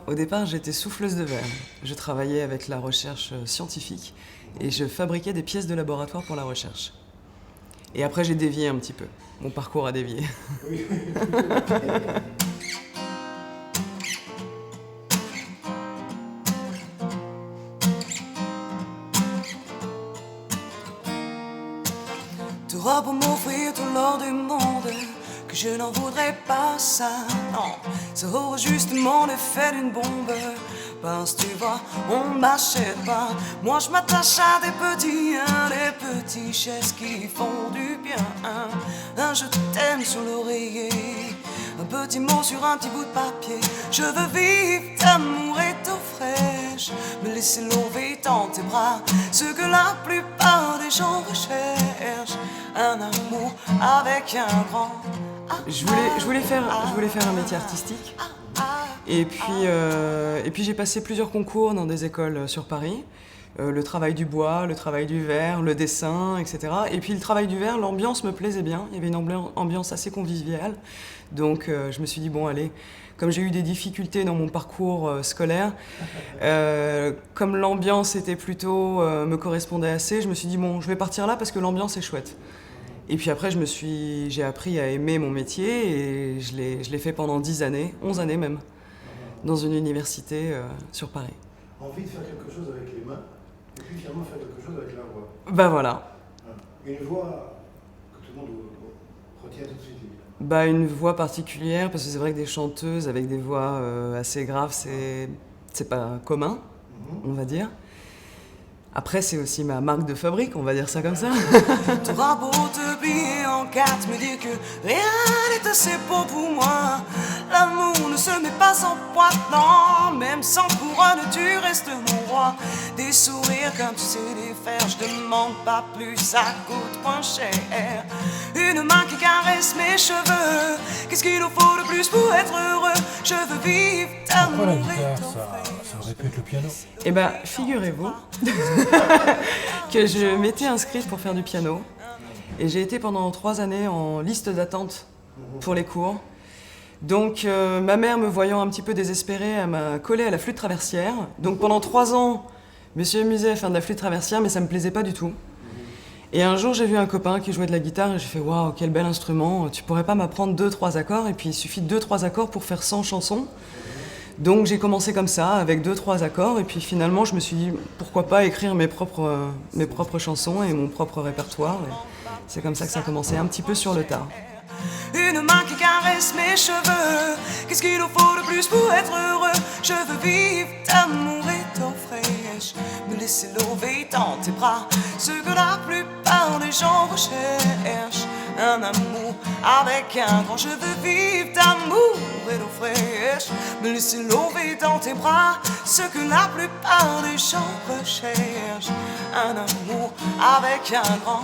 Au départ, j'étais souffleuse de verre. Je travaillais avec la recherche scientifique et je fabriquais des pièces de laboratoire pour la recherche. Et après, j'ai dévié un petit peu. Mon parcours a dévié. Oui. T'auras pour m'offrir tout l'or du monde, que je n'en voudrais pas ça, non. Ça aurait justement l'effet d'une bombe, parce que tu vois, on m'achète pas. Moi je m'attache à des petits gestes qui font du bien. Un je t'aime sous l'oreiller, un petit mot sur un petit bout de papier. Je veux vivre d'amour et d'eau fraîche, me laisser lever dans tes bras, ce que la plupart des gens recherchent. Un amour avec un grand A. Je voulais faire un métier artistique. Et puis j'ai passé plusieurs concours dans des écoles sur Paris. Le travail du bois, le travail du verre, le dessin, etc. Et puis le travail du verre, l'ambiance me plaisait bien. Il y avait une ambiance assez conviviale. Donc je me suis dit, bon allez, comme j'ai eu des difficultés dans mon parcours scolaire, comme l'ambiance était plutôt, me correspondait assez, je me suis dit, bon, je vais partir là parce que l'ambiance est chouette. Et puis après, j'ai appris à aimer mon métier et je l'ai fait pendant 10 années, 11 années même, dans une université sur Paris. Envie de faire quelque chose avec les mains, et puis finalement faire quelque chose avec la voix. Bah voilà. Une voix que tout le monde retient tout de suite. Bah une voix particulière, parce que c'est vrai que des chanteuses avec des voix assez graves, c'est pas commun, on va dire. Après, c'est aussi ma marque de fabrique, on va dire ça comme ça. T'auras beau te plier en quatre, me dire que rien n'est assez beau pour moi. L'amour ne se met pas en boîte, non. Même sans couronne, tu restes mon roi. Des sourires comme tu sais les faire, je demande pas plus, ça coûte moins cher. Une main qui caresse mes cheveux, qu'est-ce qu'il nous faut de plus pour être heureux? Je veux vivre Pourquoi la d'amour et guitare, d'eau ça aurait pu être le piano? Eh ben, figurez-vous que je m'étais inscrite pour faire du piano. Et j'ai été pendant 3 années en liste d'attente pour les cours. Donc ma mère, me voyant un petit peu désespérée, elle m'a collée à la flûte traversière. Donc pendant 3 ans, je me suis amusée à faire de la flûte traversière, mais ça me plaisait pas du tout. Et un jour, j'ai vu un copain qui jouait de la guitare et j'ai fait « Waouh, quel bel instrument, tu pourrais pas m'apprendre 2-3 accords ?» Et puis il suffit de 2-3 accords pour faire 100 chansons. Donc j'ai commencé comme ça, avec 2-3 accords, et puis finalement je me suis dit pourquoi pas écrire mes propres chansons et mon propre répertoire. Et c'est comme ça que ça a commencé, un petit peu sur le tard. Une main qui caresse mes cheveux, qu'est-ce qu'il nous faut de plus pour être heureux? Je veux vivre d'amour et d'eau fraîche, me laisser lever dans tes bras, ce que la plupart des gens recherchent. Un amour avec un grand, je veux vivre d'amour et d'eau fraîche, me laisser lever dans tes bras, ce que la plupart des gens recherchent. Un amour avec un grand